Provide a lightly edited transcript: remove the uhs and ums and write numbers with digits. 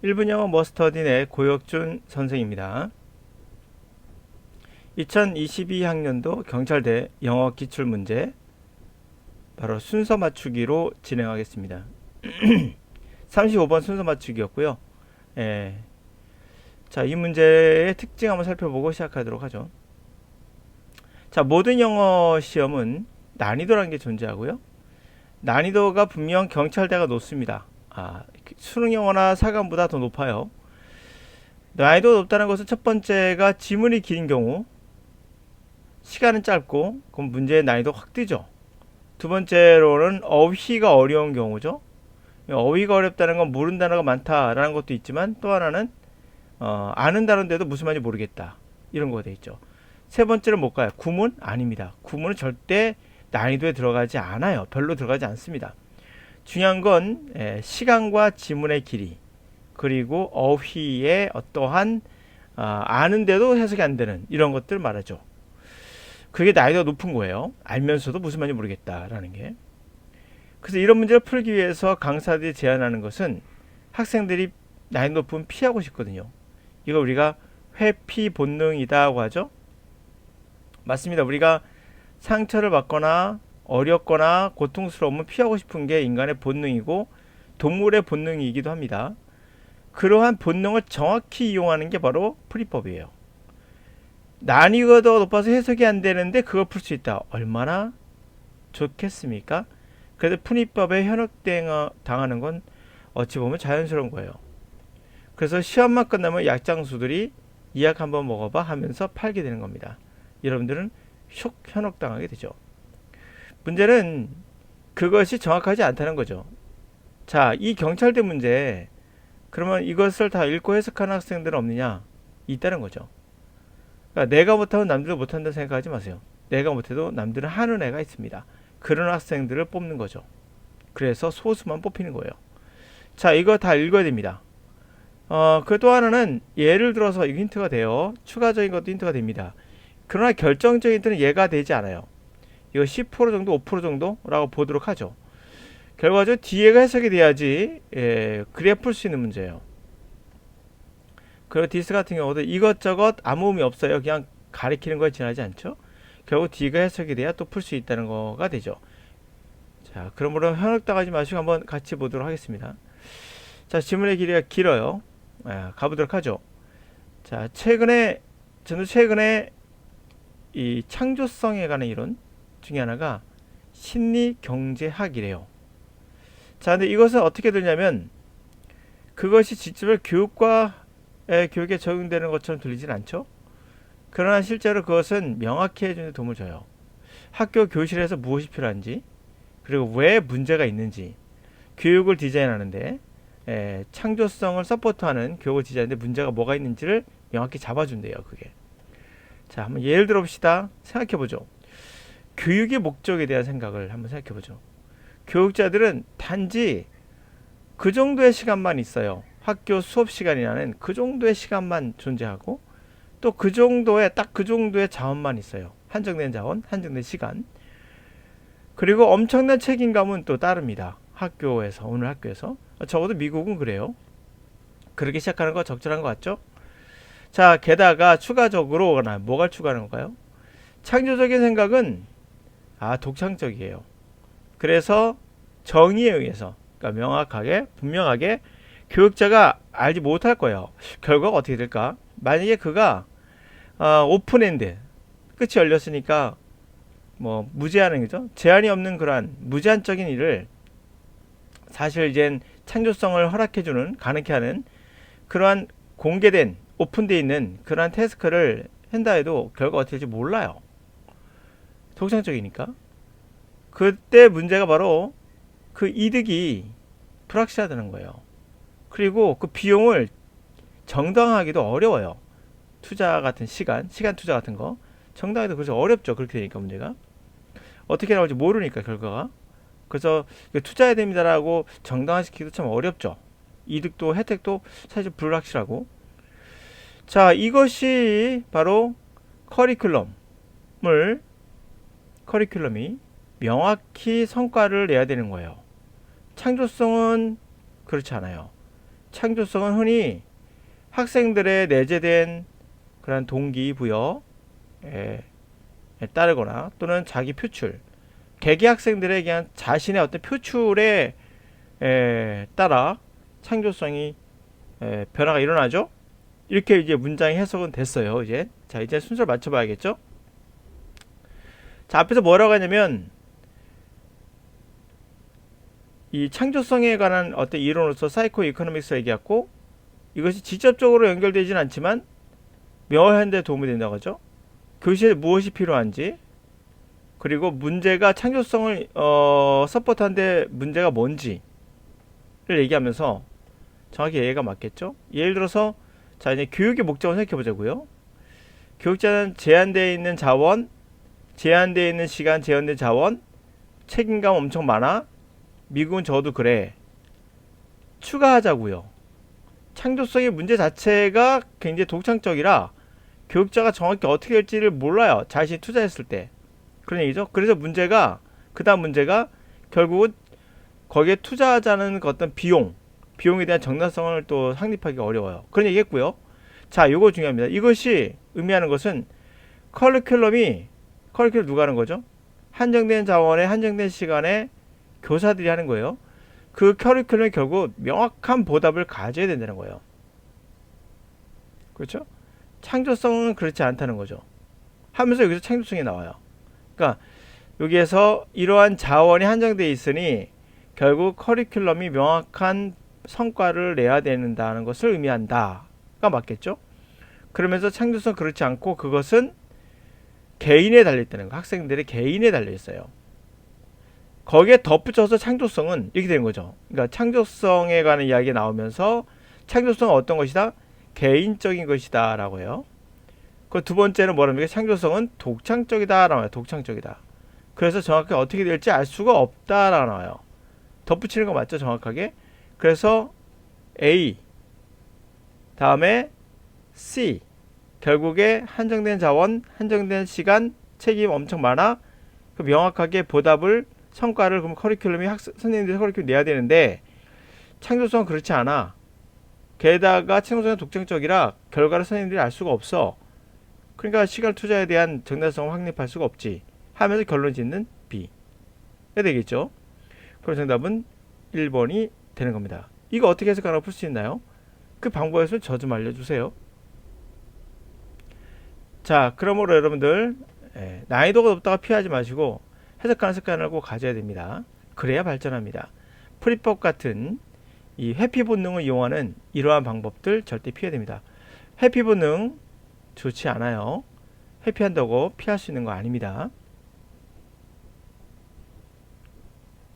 1분 영어 머스터딘의 고혁준 선생입니다. 2022학년도 경찰대 영어 기출문제 바로 순서 맞추기로 진행하겠습니다. 35번 순서 맞추기였고요. 자, 이 문제의 특징 한번 살펴보고 시작하도록 하죠. 자, 모든 영어 시험은 난이도라는 게 존재하고요. 난이도가 분명 경찰대가 높습니다. 수능 영어나 사감보다 더 높아요. 난이도가 높다는 것은 첫 번째가 지문이 긴 경우, 시간은 짧고 그럼 문제의 난이도 확 뛰죠. 두 번째로는 어휘가 어려운 경우죠. 어휘가 어렵다는 건 모르는 단어가 많다라는 것도 있지만, 또 하나는 아는 단어인데도 무슨 말인지 모르겠다, 이런 거가 돼 있죠. 세 번째는 뭘까요? 구문? 아닙니다. 구문은 절대 난이도에 들어가지 않아요. 별로 들어가지 않습니다. 중요한 건 시간과 지문의 길이, 그리고 어휘의 어떠한 아는데도 해석이 안 되는 이런 것들 말하죠. 그게 난이도가 높은 거예요. 알면서도 무슨 말인지 모르겠다라는 게. 그래서 이런 문제를 풀기 위해서 강사들이 제안하는 것은 학생들이 난이도 높으면 피하고 싶거든요. 이거 우리가 회피 본능이라고 하죠. 맞습니다. 우리가 상처를 받거나 어렵거나 고통스러우면 피하고 싶은 게 인간의 본능이고 동물의 본능이기도 합니다. 그러한 본능을 정확히 이용하는 게 바로 풀이법이에요. 난이도가 더 높아서 해석이 안 되는데 그걸 풀 수 있다. 얼마나 좋겠습니까? 그래서 풀이법에 현혹당하는 건 어찌 보면 자연스러운 거예요. 그래서 시험만 끝나면 약장수들이 이 약 한번 먹어봐 하면서 팔게 되는 겁니다. 여러분들은 현혹당하게 되죠. 문제는 그것이 정확하지 않다는 거죠. 자, 이 경찰대 문제, 그러면 이것을 다 읽고 해석하는 학생들은 없느냐? 있다는 거죠. 그러니까 내가 못하면 남들도 못한다 생각하지 마세요. 내가 못해도 남들은 하는 애가 있습니다. 그런 학생들을 뽑는 거죠. 그래서 소수만 뽑히는 거예요. 자, 이거 다 읽어야 됩니다. 그 또 하나는 예를 들어서 이거 힌트가 돼요. 추가적인 것도 힌트가 됩니다. 그러나 결정적인 힌트는 얘가 되지 않아요. 이거 10% 정도, 5% 정도라고 보도록 하죠. 결과적으로 뒤에가 해석이 돼야지 그래야 풀 수 있는 문제예요. 그리고 디스 같은 경우도 이것저것 아무 의미 없어요. 그냥 가리키는 거에 지나지 않죠. 결국 뒤가 해석이 돼야 또 풀 수 있다는 거가 되죠. 자, 그러므로 현혹당하지 마시고 한번 같이 보도록 하겠습니다. 자, 지문의 길이가 길어요. 가보도록 하죠. 자, 저는 최근에 이 창조성에 관한 이론 중에 하나가 심리경제학이래요. 자, 근데 이것은 어떻게 되냐면 그것이 직접 교육에 적용되는 것처럼 들리진 않죠. 그러나 실제로 그것은 명확히 해주는 데 도움을 줘요. 학교 교실에서 무엇이 필요한지, 그리고 왜 문제가 있는지, 교육을 디자인하는데 창조성을 서포트하는 교육을 디자인하는데 문제가 뭐가 있는지를 명확히 잡아준대요. 그게. 자, 한번 예를 들어봅시다. 생각해보죠. 교육의 목적에 대한 생각을 한번 생각해보죠. 교육자들은 단지 그 정도의 시간만 있어요. 학교 수업 시간이라는 그 정도의 시간만 존재하고, 또 그 정도의 딱 그 정도의 자원만 있어요. 한정된 자원, 한정된 시간. 그리고 엄청난 책임감은 또 따릅니다. 오늘 학교에서. 적어도 미국은 그래요. 그렇게 시작하는 거 적절한 것 같죠? 자, 게다가 추가적으로 뭐가 추가하는 건가요? 창조적인 생각은 독창적이에요. 그래서 정의에 의해서, 그러니까 명확하게 분명하게 교육자가 알지 못할 거예요. 결과가 어떻게 될까? 만약에 그가 오픈엔드, 끝이 열렸으니까 뭐 무제한은 거죠. 제한이 없는 그러한 무제한적인 일을 사실 이젠 창조성을 허락해주는, 가능케 하는 그러한 공개된, 오픈되어 있는 그러한 태스크를 한다 해도 결과가 어떻게 될지 몰라요. 독창적이니까. 그때 문제가 바로 그 이득이 불확실하다는 거예요. 그리고 그 비용을 정당화하기도 어려워요. 투자 같은 시간 투자 같은 거 정당하기도 그래서 어렵죠. 그렇게 되니까 문제가 어떻게 나올지 모르니까 결과가. 그래서 투자해야 됩니다라고 정당화시키기도 참 어렵죠. 이득도 혜택도 사실 불확실하고. 자, 이것이 바로 커리큘럼이 명확히 성과를 내야 되는 거예요. 창조성은 그렇지 않아요. 창조성은 흔히 학생들의 내재된 그런 동기부여에 따르거나 또는 자기 표출, 개개 학생들의 그냥 자신의 어떤 표출에 따라 창조성이 변화가 일어나죠. 이렇게 이제 문장의 해석은 됐어요. 이제 순서를 맞춰봐야겠죠. 자, 앞에서 뭐라고 하냐면 이 창조성에 관한 어떤 이론으로서 사이코 이코노믹스가 얘기했고, 이것이 직접적으로 연결되지는 않지만 묘화하는 데 도움이 된다고 하죠. 교실에 무엇이 필요한지, 그리고 문제가 창조성을 서포트하는데 문제가 뭔지를 얘기하면서 정확히 얘기가 맞겠죠. 예를 들어서 자, 이제 교육의 목적을 생각해 보자고요. 교육자는 제한되어 있는 자원, 제한되어 있는 시간, 제한된 자원, 책임감 엄청 많아. 미국은 저도 그래. 추가하자고요. 창조성의 문제 자체가 굉장히 독창적이라 교육자가 정확히 어떻게 될지를 몰라요. 자신이 투자했을 때. 그런 얘기죠. 그래서 문제가, 그 다음 문제가 결국은 거기에 투자하자는 그 어떤 비용에 대한 정당성을 또 확립하기 어려워요. 그런 얘기 했고요. 자, 요거 중요합니다. 이것이 의미하는 것은 커리큘럼 누가 하는 거죠? 한정된 자원에 한정된 시간에 교사들이 하는 거예요. 그 커리큘럼이 결국 명확한 보답을 가져야 된다는 거예요. 그렇죠? 창조성은 그렇지 않다는 거죠. 하면서 여기서 창조성이 나와요. 그러니까 여기에서 이러한 자원이 한정되어 있으니 결국 커리큘럼이 명확한 성과를 내야 된다는 것을 의미한다가 맞겠죠? 그러면서 창조성 그렇지 않고 그것은 개인에 달려있다는 거. 학생들의 개인에 달려있어요. 거기에 덧붙여서 창조성은 이렇게 되는 거죠. 그러니까 창조성에 관한 이야기가 나오면서 창조성은 어떤 것이다? 개인적인 것이다 라고 해요. 그 두 번째는 뭐랍니까? 창조성은 독창적이다 라고 해요. 독창적이다. 그래서 정확히 어떻게 될지 알 수가 없다 라고 나와요. 덧붙이는 거 맞죠? 정확하게. 그래서 A 다음에 C, 결국에 한정된 자원, 한정된 시간, 책임 엄청 많아. 그 명확하게 보답을, 성과를 그럼 커리큘럼이 선생님들이 커리큘럼 내야 되는데 창조성은 그렇지 않아. 게다가 창조성은 독창적이라 결과를 선생님들이 알 수가 없어. 그러니까 시간 투자에 대한 정당성을 확립할 수가 없지 하면서 결론 짓는 B가 되겠죠. 그럼 정답은 1번이 되는 겁니다. 이거 어떻게 해석하라고 풀 수 있나요? 그 방법에서 저 좀 알려주세요. 자, 그러므로 여러분들 난이도가 높다가 피하지 마시고 해석하는 습관을 꼭 가져야 됩니다. 그래야 발전합니다. 풀이법 같은 이 회피 본능을 이용하는 이러한 방법들 절대 피해야 됩니다. 회피 본능 좋지 않아요. 회피한다고 피할 수 있는 거 아닙니다.